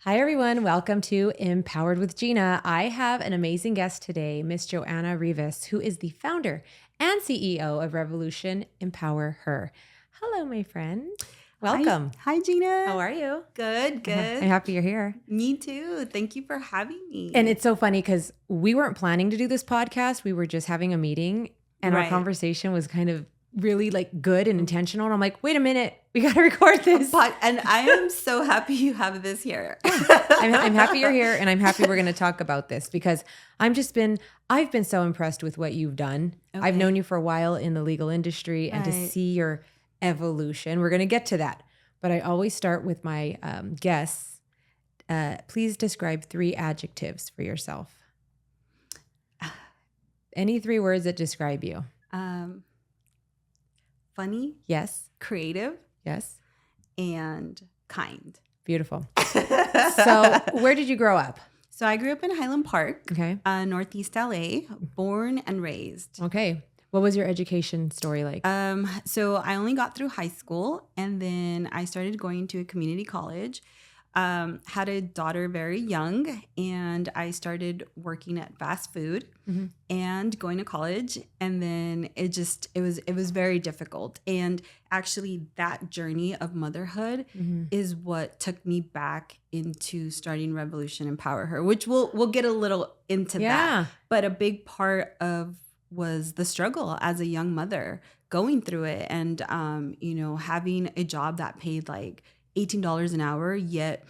Hi, everyone. Welcome to Empowered with Gina. I have an amazing guest today, Miss Joanna Rivas, who is the founder and CEO of Revolution Empower Her. Hello, my friend. Welcome. Hi, Gina. How are you? Good. I'm happy you're here. Me too. Thank you for having me. And it's so funny because we weren't planning to do this podcast. We were just having a meeting and our conversation was kind of really good and intentional. And I'm like, wait a minute, we got to record this. And I am so happy you have this here. I'm happy you're here, and I'm happy we're going to talk about this because I've been so impressed with what you've done. Okay. I've known you for a while in the legal industry, and to see your evolution, we're going to get to that. But I always start with my guests. Please describe 3 adjectives for yourself. Any 3 words that describe you. Funny. Yes. Creative. Yes. And kind. Beautiful. So where did you grow up? So I grew up in Highland Park, okay, Northeast LA, born and raised. Okay. What was your education story like? So I only got through high school, and then I started going to a community college. Had a daughter very young, and I started working at fast food and going to college. And then it was very difficult. And actually that journey of motherhood is what took me back into starting Revolution Empower Her, which we'll get a little into that. But a big part of was the struggle as a young mother going through it, and having a job that paid like $18 an hour, yet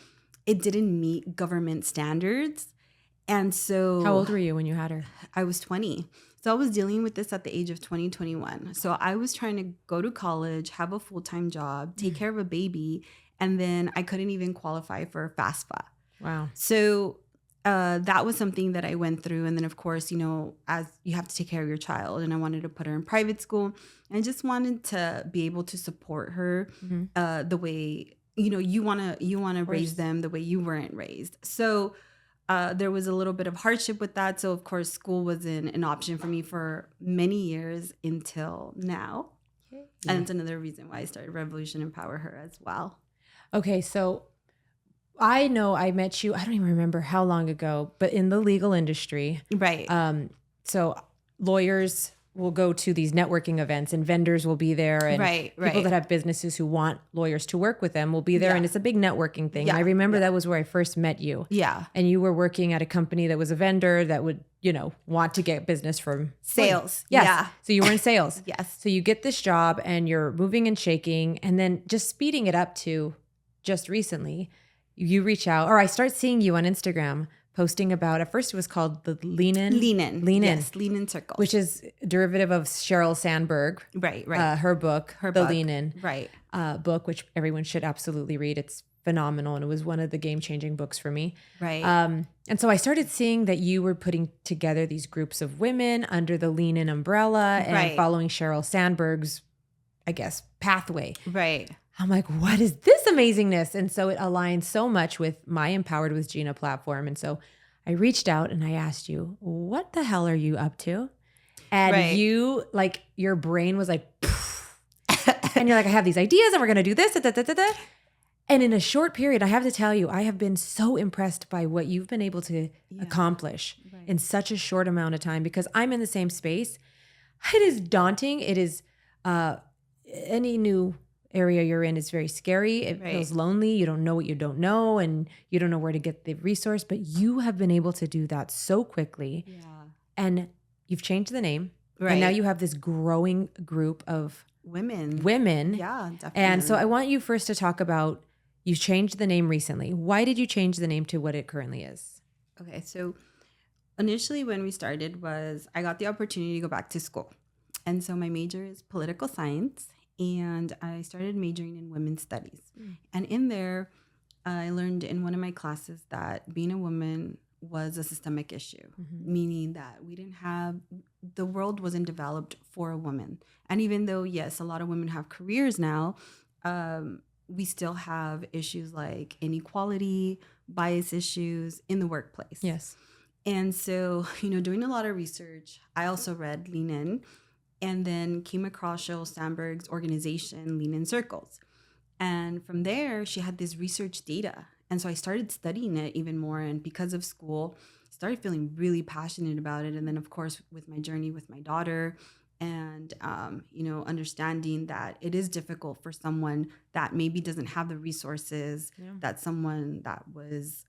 it didn't meet government standards. And so how old were you when you had her? I was 20. So I was dealing with this at the age of 21. So I was trying to go to college, have a full-time job, take care of a baby, and then I couldn't even qualify for FAFSA. Wow. So that was something that I went through. And then, of course, as you have to take care of your child, and I wanted to put her in private school, and I just wanted to be able to support her the way you want to raise them the way you weren't raised. So there was a little bit of hardship with that. So of course, school wasn't an option for me for many years until now. Okay. And it's another reason why I started Revolution Empower Her as well. Okay, so I know I met you, I don't even remember how long ago, but in the legal industry. Right. So lawyers will go to these networking events, and vendors will be there, and people that have businesses who want lawyers to work with them will be there. And it's a big networking thing. And I remember that was where I first met you. Yeah. And you were working at a company that was a vendor that would, want to get business from sales. Yes. Yeah. So you were in sales. Yes. So you get this job and you're moving and shaking, and then just speeding it up to just recently, you reach out, or I start seeing you on Instagram posting about, at first it was called the Lean In. Yes, Lean In Circle. Which is a derivative of Sheryl Sandberg. Right. Her book, The Lean In. Right. Book, which everyone should absolutely read. It's phenomenal. And it was one of the game-changing books for me. Right. And so I started seeing that you were putting together these groups of women under the Lean In umbrella and following Sheryl Sandberg's, I guess, pathway. Right. I'm like, what is this amazingness? And so it aligns so much with my Empowered with Gina platform. And so I reached out and I asked you, what the hell are you up to? And you, your brain was like, and you're like, I have these ideas and we're going to do this. And in a short period, I have to tell you, I have been so impressed by what you've been able to accomplish in such a short amount of time, because I'm in the same space. It is daunting. It is any new area you're in is very scary. It feels lonely. You don't know what you don't know, and you don't know where to get the resource, but you have been able to do that so quickly. Yeah. And you've changed the name. Right. And now you have this growing group of women. Yeah, definitely. And so I want you first to talk about, you changed the name recently. Why did you change the name to what it currently is? Okay. So initially when we started was I got the opportunity to go back to school. And so my major is political science. And I started majoring in women's studies. And in there, I learned in one of my classes that being a woman was a systemic issue, meaning that the world wasn't developed for a woman. And even though, yes, a lot of women have careers now, we still have issues like inequality, bias issues in the workplace. Yes. And so, doing a lot of research, I also read Lean In, and then came across Sheryl Sandberg's organization, Lean In Circles. And from there, she had this research data. And so I started studying it even more. And because of school, started feeling really passionate about it. And then, of course, with my journey with my daughter and, understanding that it is difficult for someone that maybe doesn't have the resources that someone that was,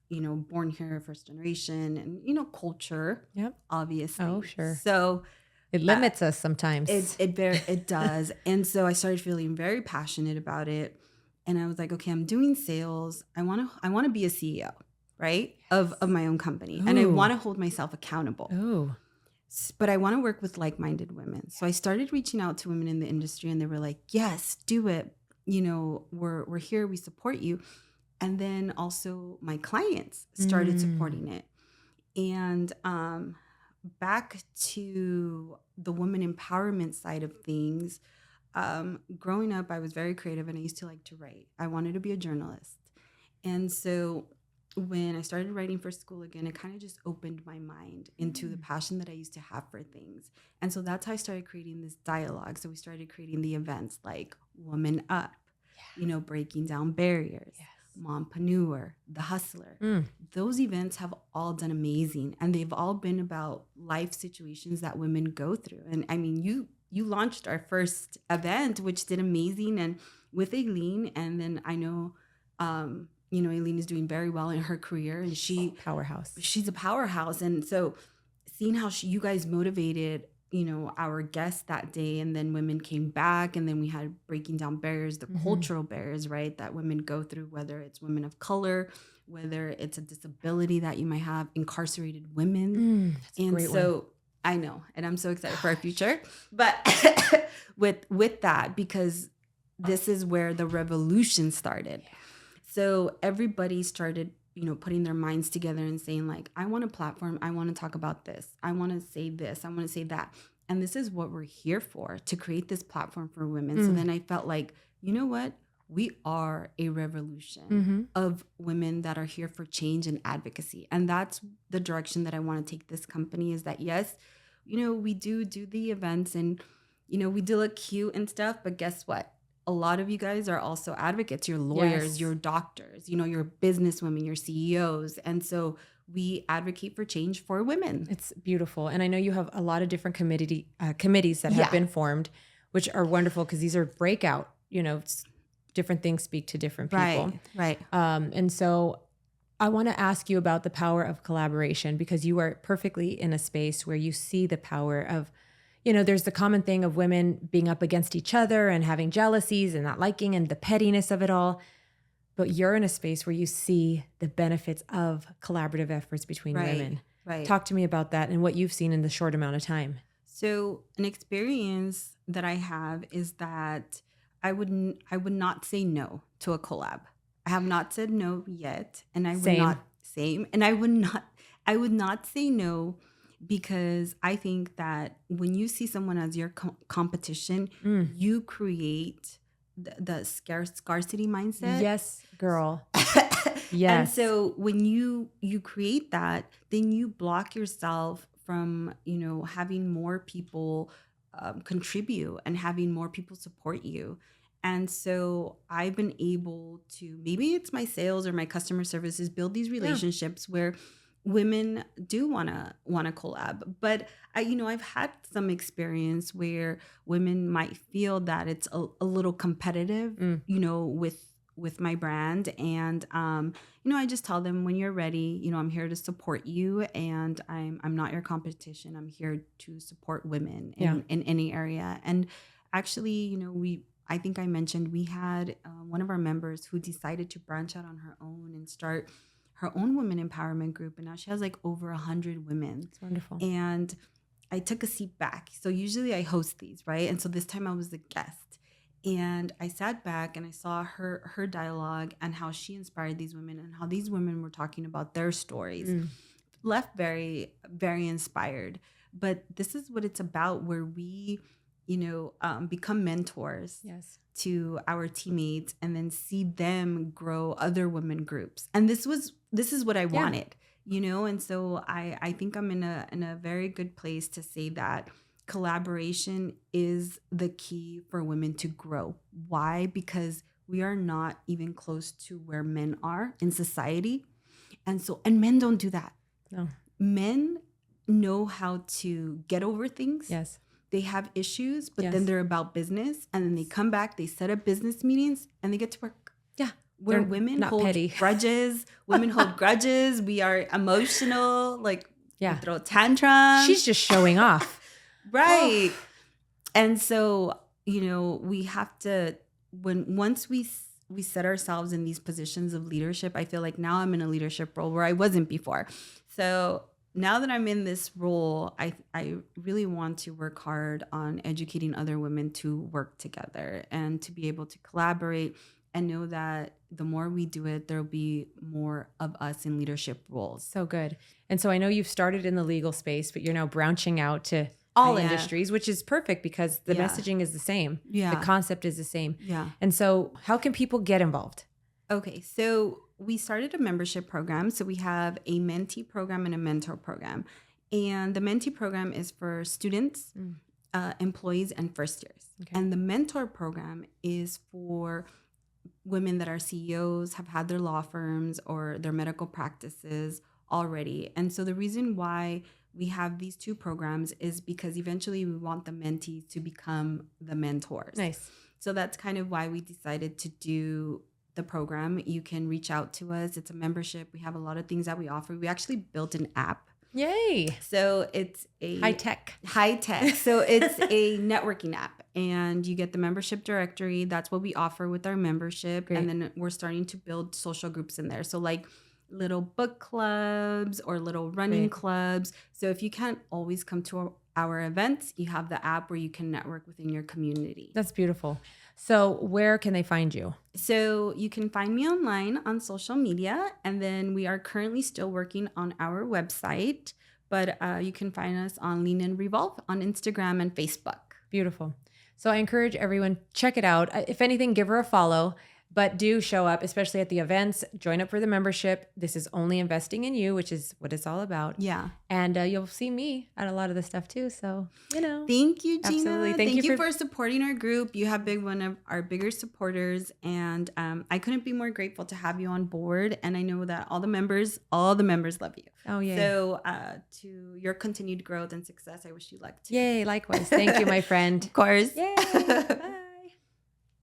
born here first generation and, culture, obviously. Oh, sure. So it limits us sometimes. It does. And so I started feeling very passionate about it. And I was like, okay, I'm doing sales. I want to be a CEO, right? Of my own company. Ooh. And I want to hold myself accountable. Oh. But I want to work with like-minded women. So I started reaching out to women in the industry and they were like, yes, do it. We're here, we support you. And then also my clients started supporting it. And back to the woman empowerment side of things, growing up, I was very creative and I used to like to write. I wanted to be a journalist. And so when I started writing for school again, it kind of just opened my mind into the passion that I used to have for things. And so that's how I started creating this dialogue. So we started creating the events like Woman Up, breaking down barriers. Mompreneur, The Hustler. Those events have all done amazing, and they've all been about life situations that women go through. And I mean, you launched our first event, which did amazing, and with Aileen. And then I know, Aileen is doing very well in her career, and she's a powerhouse. And so, seeing how you guys motivated our guests that day, and then women came back, and then we had breaking down barriers, the cultural barriers, right, that women go through, whether it's women of color, whether it's a disability that you might have, incarcerated women. And so I know, and I'm so excited for our future, but with that, because this is where the revolution started. So everybody started putting their minds together and saying like, I want a platform. I want to talk about this. I want to say this. I want to say that. And this is what we're here for, to create this platform for women. So then I felt like, you know what? We are a revolution of women that are here for change and advocacy. And that's the direction that I want to take this company, is that, yes, we do the events and, we do look cute and stuff, but guess what? A lot of you guys are also advocates. You're lawyers, you're doctors, you're businesswomen, you're CEOs. And so we advocate for change for women. It's beautiful. And I know you have a lot of different committees that have been formed, which are wonderful because these are breakout, different things speak to different people. Right. And so I want to ask you about the power of collaboration, because you are perfectly in a space where you see the power of, there's the common thing of women being up against each other and having jealousies and not liking and the pettiness of it all. But you're in a space where you see the benefits of collaborative efforts between women. Right. Talk to me about that and what you've seen in the short amount of time. So an experience that I have is that I would not say no to a collab. I have not said no yet, and I would not I would not say no, because I think that when you see someone as your competition, you create the scarcity mindset. Yes, girl. Yes. And so when you create that, then you block yourself from, having more people contribute and having more people support you. And so I've been able to, maybe it's my sales or my customer services, build these relationships where women do want to collab. But I've had some experience where women might feel that it's a little competitive, with my brand. And, I just tell them, when you're ready, I'm here to support you, and I'm not your competition. I'm here to support women in any area. And actually, I think I mentioned we had one of our members who decided to branch out on her own and start her own women empowerment group. And now she has like over 100 women. That's wonderful. And I took a seat back. So usually I host these, right? And so this time I was a guest. And I sat back and I saw her dialogue and how she inspired these women and how these women were talking about their stories. Left very, very inspired. But this is what it's about, where we, become mentors to our teammates and then see them grow other women groups. And this is what I wanted, and so I think I'm in a very good place to say that collaboration is the key for women to grow. Why? Because we are not even close to where men are in society. And men don't do that. No. Men know how to get over things. Yes. They have issues, but Yes. then they're about business. And then they come back, they set up business meetings, and they get to work. Yeah. Where They're women not hold petty. grudges. Women hold grudges. We are emotional. Like, Yeah. we throw tantrums. She's just showing off. Right. Oh. And so, we have to, once we set ourselves in these positions of leadership, I feel like now I'm in a leadership role where I wasn't before. So now that I'm in this role, I really want to work hard on educating other women to work together and to be able to collaborate and know that the more we do it, there'll be more of us in leadership roles. So good. And so I know you've started in the legal space, but you're now branching out to all industries, which is perfect because the messaging is the same. Yeah. The concept is the same. Yeah. And so how can people get involved? Okay. So we started a membership program. So we have a mentee program and a mentor program. And the mentee program is for students, employees, and first years. Okay. And the mentor program is for women that are CEOs, have had their law firms or their medical practices already. And so the reason why we have these two programs is because eventually we want the mentees to become the mentors. Nice. So that's kind of why we decided to do the program. You can reach out to us. It's a membership. We have a lot of things that we offer. We actually built an app. Yay. So it's a high tech. So it's a networking app, and you get the membership directory. That's what we offer with our membership. Great. And then we're starting to build social groups in there. So like little book clubs or little running clubs. So if you can't always come to our events, you have the app where you can network within your community. That's beautiful. So where can they find you? So you can find me online on social media, and then we are currently still working on our website, but you can find us on Lean and Revolve on Instagram and Facebook. Beautiful. So I encourage everyone, check it out. If anything, give her a follow. But do show up, especially at the events. Join up for the membership. This is only investing in you, which is what it's all about. Yeah. And you'll see me at a lot of the stuff too. So, Thank you, Gina. Absolutely. Thank you for supporting our group. You have been one of our bigger supporters. And I couldn't be more grateful to have you on board. And I know that all the members love you. Oh, yeah. So to your continued growth and success, I wish you luck too. Yay. Likewise. Thank you, my friend. Of course. Yay. Bye.